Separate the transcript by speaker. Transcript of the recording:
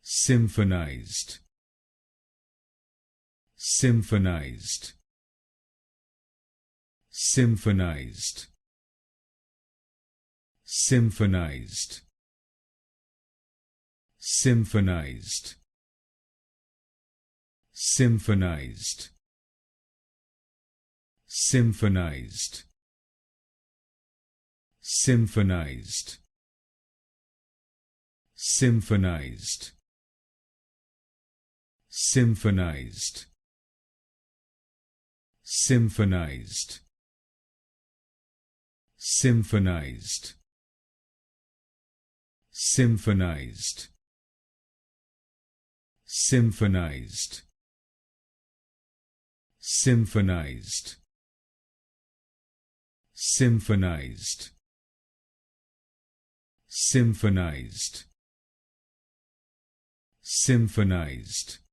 Speaker 1: Symphonized, symphonized, symphonized, symphonized, symphonized, symphonized, symphonized, symphonized, symphonized, symphonized, symphonized, symphonized, symphonized, symphonized, symphonized, symphonized, symphonized, symphonized,